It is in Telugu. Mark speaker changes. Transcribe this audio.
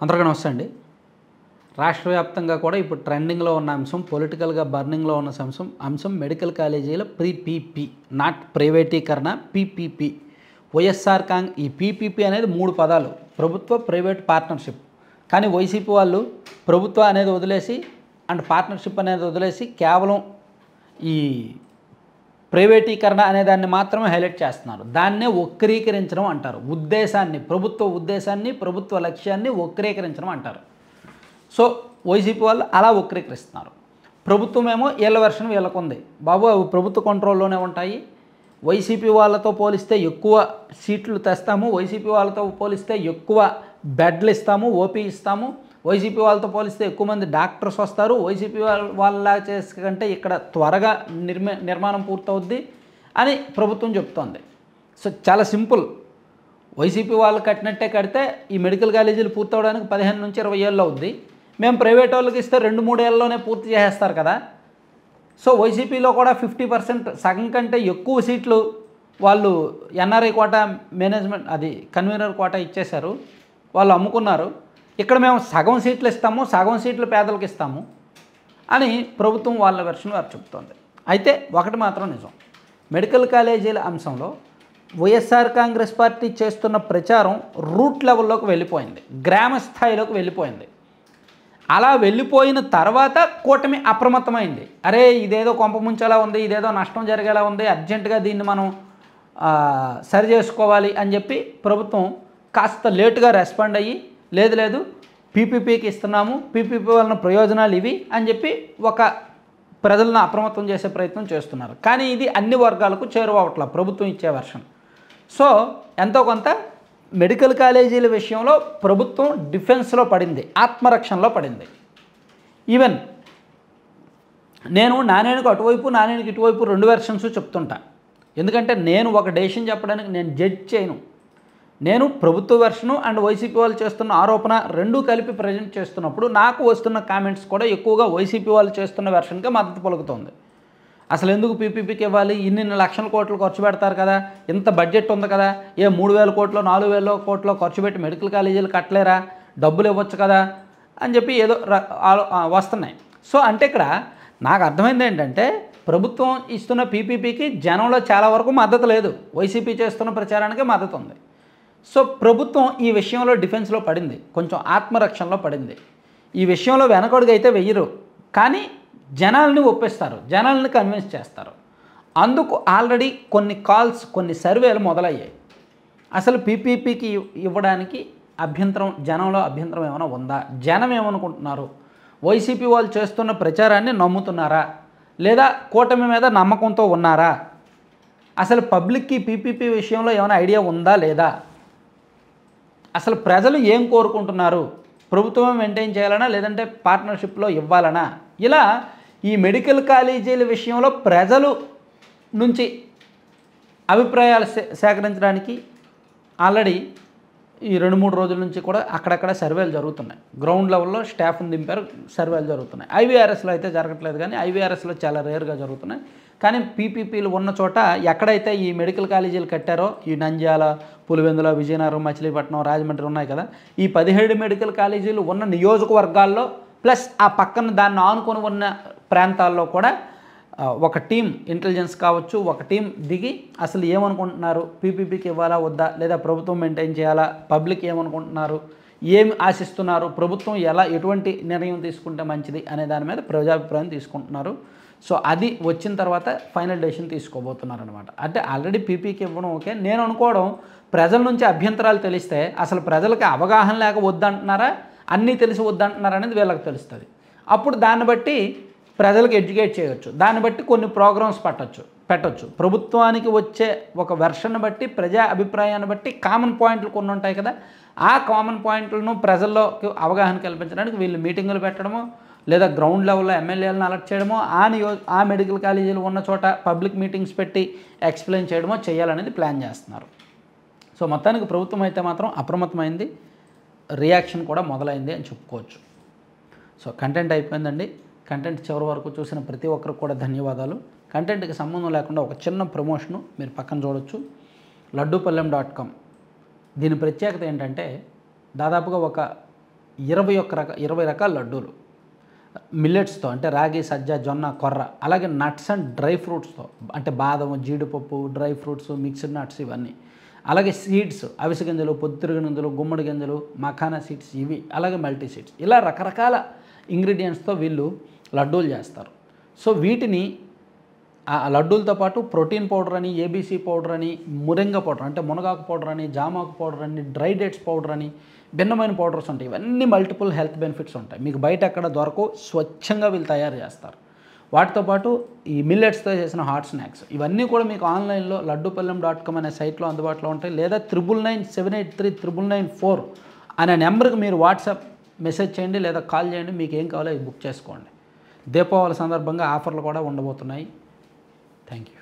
Speaker 1: అందరికీ నమస్తే అండి. రాష్ట్ర వ్యాప్తంగా కూడా ఇప్పుడు ట్రెండింగ్లో ఉన్న అంశం, పొలిటికల్గా బర్నింగ్లో ఉన్న అంశం మెడికల్ కాలేజీల పీపీపీ, నాట్ ప్రైవేటీకరణ, పీపీపీ. ఈ పీపీపీ అనేది 3 పదాలు: ప్రభుత్వ ప్రైవేట్ పార్ట్నర్షిప్. కానీ వైసీపీ వాళ్ళు ప్రభుత్వ అనేది వదిలేసి అండ్ పార్ట్నర్షిప్ అనేది వదిలేసి కేవలం ఈ ప్రైవేటీకరణ అనే దాన్ని మాత్రమే హైలైట్ చేస్తున్నారు. దాన్నే వక్రీకరించడం అంటారు. ప్రభుత్వ ఉద్దేశాన్ని, ప్రభుత్వ లక్ష్యాన్ని వక్రీకరించడం అంటారు. సో వైసీపీ వాళ్ళు అలా వక్రీకరిస్తున్నారు. ప్రభుత్వం ఏమో వీళ్ళ వెర్షన్ వీళ్ళకు ఉంది. బాబు అవి ప్రభుత్వ కంట్రోల్లోనే ఉంటాయి, వైసీపీ వాళ్ళతో పోలిస్తే ఎక్కువ సీట్లు తెస్తాము, వైసీపీ వాళ్ళతో పోలిస్తే ఎక్కువ బెడ్లు ఇస్తాము, ఓపీ ఇస్తాము, వైసీపీ వాళ్ళతో పోలిస్తే ఎక్కువ మంది డాక్టర్స్ వస్తారు, వైసీపీ వాళ్ళ చేసుకంటే ఇక్కడ త్వరగా నిర్మాణం పూర్తవుద్ది అని ప్రభుత్వం చెప్తోంది. సో చాలా సింపుల్. వైసీపీ వాళ్ళు కట్టినట్టే కడితే ఈ మెడికల్ కాలేజీలు పూర్తవడానికి 15 నుంచి 20 ఏళ్ళు అవుద్ది. మేము ప్రైవేట్ వాళ్ళకి ఇస్తే 2-3 ఏళ్ళలోనే పూర్తి చేసేస్తారు కదా. సో వైసీపీలో కూడా 50%, సగం కంటే ఎక్కువ సీట్లు వాళ్ళు ఎన్ఆర్ఐ కోటా, మేనేజ్మెంట్ అది కన్వీనర్ కోటా ఇచ్చేశారు, వాళ్ళు అమ్ముకున్నారు. ఇక్కడ మేము సగం సీట్లు ఇస్తాము, సగం సీట్లు పేదలకు ఇస్తాము అని ప్రభుత్వం వాళ్ళ వెర్షన్ వారు చెప్తోంది. అయితే ఒకటి మాత్రం నిజం, మెడికల్ కాలేజీల అంశంలో వైఎస్ఆర్ కాంగ్రెస్ పార్టీ చేస్తున్న ప్రచారం రూట్ లెవెల్లోకి వెళ్ళిపోయింది, గ్రామ స్థాయిలోకి వెళ్ళిపోయింది. అలా వెళ్ళిపోయిన తర్వాత కూటమి అప్రమత్తమైంది. అరే ఇదేదో కొంప ముంచేలా ఉంది, ఇదేదో నష్టం జరిగేలా ఉంది, అర్జెంటుగా దీన్ని మనం సరి చేసుకోవాలి అని చెప్పి ప్రభుత్వం కాస్త లేటుగా రెస్పాండ్ అయ్యి, లేదు పీపీపీకి ఇస్తున్నాము, పీపీపీ వలన ప్రయోజనాలు ఇవి అని చెప్పి ఒక ప్రజలను అప్రమత్తం చేసే ప్రయత్నం చేస్తున్నారు. కానీ ఇది అన్ని వర్గాలకు చేరువవట్ల ప్రభుత్వం ఇచ్చే వెర్షన్. సో ఎంతో కొంత మెడికల్ కాలేజీల విషయంలో ప్రభుత్వం డిఫెన్స్లో పడింది, ఆత్మరక్షణలో పడింది. ఈవెన్ నేను నానేనికి అటువైపు, నానేనికి ఇటువైపు 2 వెర్షన్స్ చెప్తుంటా. ఎందుకంటే నేను ఒక డెసిషన్ చెప్పడానికి నేను జడ్జ్ చేయను. నేను ప్రభుత్వ వెర్షను అండ్ వైసీపీ వాళ్ళు చేస్తున్న ఆరోపణ రెండూ కలిపి ప్రజెంట్ చేస్తున్నప్పుడు నాకు వస్తున్న కామెంట్స్ కూడా ఎక్కువగా వైసీపీ వాళ్ళు చేస్తున్న వెర్షన్కే మద్దతు పలుకుతుంది. అసలు ఎందుకు పీపీపీకి ఇవ్వాలి, ఇన్ని లక్షల కోట్లు ఖర్చు పెడతారు కదా, ఇంత బడ్జెట్ ఉంది కదా, 3,000 కోట్లు 4,000 కోట్లు ఖర్చు పెట్టి మెడికల్ కాలేజీలు కట్టలేరా, డబ్బులు ఇవ్వచ్చు కదా అని చెప్పి ఏదో వస్తున్నాయి. సో అంటే ఇక్కడ నాకు అర్థమైంది ఏంటంటే, ప్రభుత్వం ఇస్తున్న పీపీపీకి జనంలో చాలా వరకు మద్దతు లేదు, వైసీపీ చేస్తున్న ప్రచారానికి మద్దతు ఉంది. సో ప్రభుత్వం ఈ విషయంలో డిఫెన్స్లో పడింది, కొంచెం ఆత్మరక్షణలో పడింది. ఈ విషయంలో వెనకడుగు అయితే వెయ్యరు, కానీ జనాల్ని ఒప్పిస్తారు, జనాల్ని కన్విన్స్ చేస్తారు. అందుకు ఆల్రెడీ కొన్ని సర్వేలు మొదలయ్యాయి. అసలు పీపీపీకి ఇవ్వడానికి జనంలో అభ్యంతరం ఏమైనా ఉందా, జనం ఏమనుకుంటున్నారు, వైసీపీ వాళ్ళు చేస్తున్న ప్రచారాన్ని నమ్ముతున్నారా, లేదా కూటమి మీద నమ్మకంతో ఉన్నారా, అసలు పబ్లిక్కి పీపీపీ విషయంలో ఏమైనా ఐడియా ఉందా లేదా, అసలు ప్రజలు ఏం కోరుకుంటున్నారు, ప్రభుత్వం మెయింటైన్ చేయాలనా లేదంటే పార్ట్నర్షిప్లో ఇవ్వాలనా, ఇలా ఈ మెడికల్ కాలేజీల విషయంలో ప్రజలు నుంచి అభిప్రాయాలు సేకరించడానికి ఆల్రెడీ ఈ 2-3 రోజుల నుంచి కూడా అక్కడక్కడ సర్వేలు జరుగుతున్నాయి. గ్రౌండ్ లెవెల్లో స్టాఫ్ని దింపారు, సర్వేలు జరుగుతున్నాయి. ఐవీఆర్ఎస్లో అయితే జరగట్లేదు, కానీ ఐవీఆర్ఎస్లో చాలా రేర్గా జరుగుతున్నాయి. కానీ పీపీపీలు ఉన్న చోట ఎక్కడైతే ఈ మెడికల్ కాలేజీలు కట్టారో, ఈ నంద్యాల, పులివెందుల, విజయనగరం, మచిలీపట్నం, రాజమండ్రి ఉన్నాయి కదా, ఈ 17 మెడికల్ కాలేజీలు ఉన్న నియోజకవర్గాల్లో ప్లస్ ఆ పక్కన దాన్ని ఆనుకొని ఉన్న ప్రాంతాల్లో కూడా ఒక టీం, ఇంటెలిజెన్స్ కావచ్చు, ఒక టీం దిగి అసలు ఏమనుకుంటున్నారు, పీపీపీకి ఇవ్వాలా వద్దా, లేదా ప్రభుత్వం మెయింటైన్ చేయాలా, పబ్లిక్ ఏమనుకుంటున్నారు, ఏమి ఆశిస్తున్నారు, ప్రభుత్వం ఎటువంటి నిర్ణయం తీసుకుంటే మంచిది అనే దాని మీద ప్రజాభిప్రాయం తీసుకుంటున్నారు. సో అది వచ్చిన తర్వాత ఫైనల్ డెసిషన్ తీసుకోబోతున్నారు అనమాట. అంటే ఆల్రెడీ పీపీకి ఇవ్వడం ఓకే, నేను అనుకోవడం ప్రజల నుంచి అభ్యంతరాలు తెలిస్తే అసలు ప్రజలకి అవగాహన లేక వద్దంటున్నారా, అన్నీ తెలిసి వద్దంటున్నారా అనేది వీళ్ళకి తెలుస్తుంది. అప్పుడు దాన్ని బట్టి ప్రజలకు ఎడ్యుకేట్ చేయవచ్చు, దాన్ని బట్టి కొన్ని ప్రోగ్రామ్స్ పెట్టచ్చు. ప్రభుత్వానికి వచ్చే ఒక వెర్షన్ బట్టి, ప్రజా అభిప్రాయాన్ని బట్టి కామన్ పాయింట్లు కొన్ని ఉంటాయి కదా, ఆ కామన్ పాయింట్లను ప్రజల్లోకి అవగాహన కల్పించడానికి వీళ్ళు మీటింగులు పెట్టడమో, లేదా గ్రౌండ్ లెవెల్లో ఎమ్మెల్యేలను అలర్ట్ చేయడమో, ఆ మెడికల్ కాలేజీలు ఉన్న చోట పబ్లిక్ మీటింగ్స్ పెట్టి ఎక్స్ప్లెయిన్ చేయడమో చేయాలనేది ప్లాన్ చేస్తున్నారు. సో మొత్తానికి ప్రభుత్వం అయితే మాత్రం అప్రమత్తమైంది, రియాక్షన్ కూడా మొదలైంది అని చెప్పుకోవచ్చు. సో కంటెంట్ అయిపోయిందండి. కంటెంట్ చివరి వరకు చూసిన ప్రతి ఒక్కరికి కూడా ధన్యవాదాలు. కంటెంట్కి సంబంధం లేకుండా ఒక చిన్న ప్రమోషను మీరు పక్కన చూడొచ్చు. laddupallem.com. దీని ప్రత్యేకత ఏంటంటే దాదాపుగా ఒక 20 రకాల లడ్డూలు మిల్లెట్స్తో, అంటే రాగి, సజ్జ, జొన్న, కొర్ర, అలాగే నట్స్ అండ్ డ్రై ఫ్రూట్స్తో, అంటే బాదం, జీడిపప్పు, డ్రై ఫ్రూట్స్, మిక్స్డ్ నట్స్ ఇవన్నీ, అలాగే సీడ్స్, అవిసె గింజలు, పొద్దుతిరుగుడు గింజలు, గుమ్మడి గింజలు, మఖానా సీడ్స్ ఇవి, అలాగే మల్టీ సీడ్స్, ఇలా రకరకాల ఇంగ్రీడియంట్స్తో వీళ్ళు లడ్డూలు చేస్తారు. సో వీటిని ఆ లడ్డూలతో పాటు ప్రోటీన్ పౌడర్ అని, ఏబీసీ పౌడర్ అని, మురింగ పౌడర్ అంటే మునగాకు పౌడర్ అని, జామాకు పౌడర్ అని, డ్రై డేట్స్ పౌడర్ అని, భిన్నమైన పౌడర్స్ ఉంటాయి. ఇవన్నీ మల్టిపుల్ హెల్త్ బెనిఫిట్స్ ఉంటాయి. మీకు బయట ఎక్కడ దొరకవు, స్వచ్ఛంగా వీళ్ళు తయారు చేస్తారు. వాటితో పాటు ఈ మిల్లెట్స్తో చేసిన హాట్ స్నాక్స్ ఇవన్నీ కూడా మీకు ఆన్లైన్లో laddupalem.com అనే సైట్లో అందుబాటులో ఉంటాయి. లేదా 9997839994 అనే నెంబర్కి మీరు వాట్సాప్ మెసేజ్ చేయండి లేదా కాల్ చేయండి. మీకు ఏం కావాలో అది బుక్ చేసుకోండి. దీపావళి సందర్భంగా ఆఫర్లు కూడా ఉండబోతున్నాయి. Thank you.